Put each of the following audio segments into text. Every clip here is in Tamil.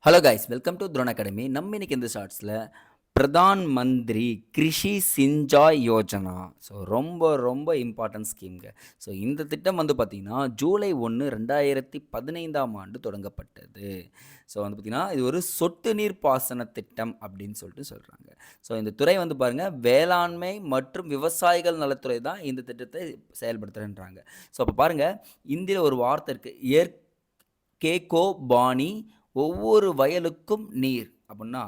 Hello guys welcome to drone academy. நம்ம இன்னைக்கு இந்த ஷார்ட்ஸில் பிரதான் மந்திரி கிருஷி சிஞ்சாய் யோஜனா. ஸோ ரொம்ப ரொம்ப இம்பார்ட்டன்ட் ஸ்கீம்ங்க. ஸோ இந்த திட்டம் வந்து பார்த்திங்கன்னா ஜூலை 1 2015ஆம் ஆண்டு தொடங்கப்பட்டது. ஸோ வந்து பார்த்திங்கன்னா இது ஒரு சொட்டு நீர் பாசன திட்டம் அப்படின்னு சொல்கிறாங்க. ஸோ இந்த துறை வந்து பாருங்கள் வேளாண்மை மற்றும் விவசாயிகள் நலத்துறை தான் இந்த திட்டத்தை செயல்படுத்துகிறேன்றாங்க. ஸோ அப்போ பாருங்கள் இந்தியில் ஒரு வார்த்தை இருக்குது, கேகோ பாணி, ஒவ்வொரு வயலுக்கும் நீர் அப்படின்னா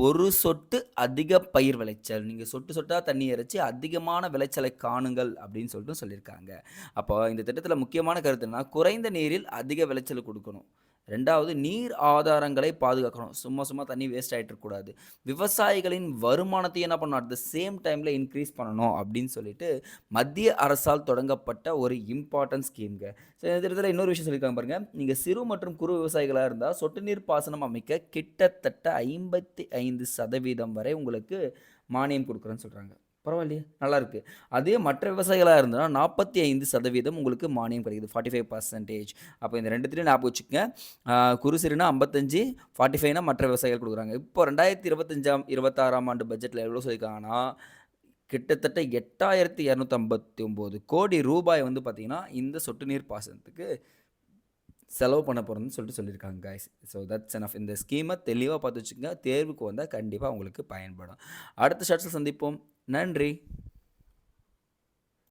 ஒரு சொட்டு அதிக பயிர் விளைச்சல். நீங்கள் சொட்டு சொட்டாக தண்ணி இறைச்சி அதிகமான விளைச்சலை காணுங்கள் அப்படின்னு சொல்லியிருக்காங்க. அப்போ இந்த திட்டத்தில் முக்கியமான கருத்துன்னா குறைந்த நீரில் அதிக விளைச்சல் கொடுக்கணும். 2வது நீர் ஆதாரங்களை பாதுகாக்கணும். சும்மா சும்மா தண்ணி வேஸ்ட் ஆகிட்டு இருக்கக்கூடாது. விவசாயிகளின் வருமானத்தையும் என்ன பண்ணணும், அட் த சேம் டைமில் இன்க்ரீஸ் பண்ணணும் அப்படின்னு சொல்லிட்டு மத்திய அரசால் தொடங்கப்பட்ட ஒரு இம்பார்ட்டன்ட் ஸ்கீம்ங்க. ஸோ இந்த திட்டத்தில் இன்னொரு விஷயம் சொல்லியிருக்காங்க பாருங்கள், நீங்கள் சிறு மற்றும் குறு விவசாயிகளாக இருந்தால் சொட்டு நீர் பாசனம் அமைக்க கிட்டத்தட்ட 55% வரை உங்களுக்கு மானியம் கொடுக்குறேன்னு சொல்கிறாங்க. பரவாயில்லையே, நல்லாயிருக்கு. அதே மற்ற விவசாயிகளாக இருந்தால் 45% உங்களுக்கு மானியம் கிடைக்குது, 45%. அப்போ இந்த ரெண்டுத்துலையும் ஞாபகம் வச்சுக்கோங்க. குறு சிறுனா 55, 45னா மற்ற விவசாயிகள் கொடுக்குறாங்க. இப்போ 2025-26ஆம் ஆண்டு பட்ஜெட்டில் எவ்வளோ சொல்லியிருக்காங்கன்னா கிட்டத்தட்ட 8,259 கோடி ரூபாய் வந்து பார்த்திங்கன்னா இந்த சொட்டு நீர் பாசனத்துக்கு செலவு பண்ண போகிறோம்னு சொல்லியிருக்காங்க கைஸ். So that's enough. இந்த ஸ்கீமை தெளிவாக பார்த்து வச்சுக்கோங்க. தேர்வுக்கு வந்தால் கண்டிப்பாக உங்களுக்கு பயன்படும். அடுத்த ஷார்ட்ஸில் சந்திப்போம். நன்றி.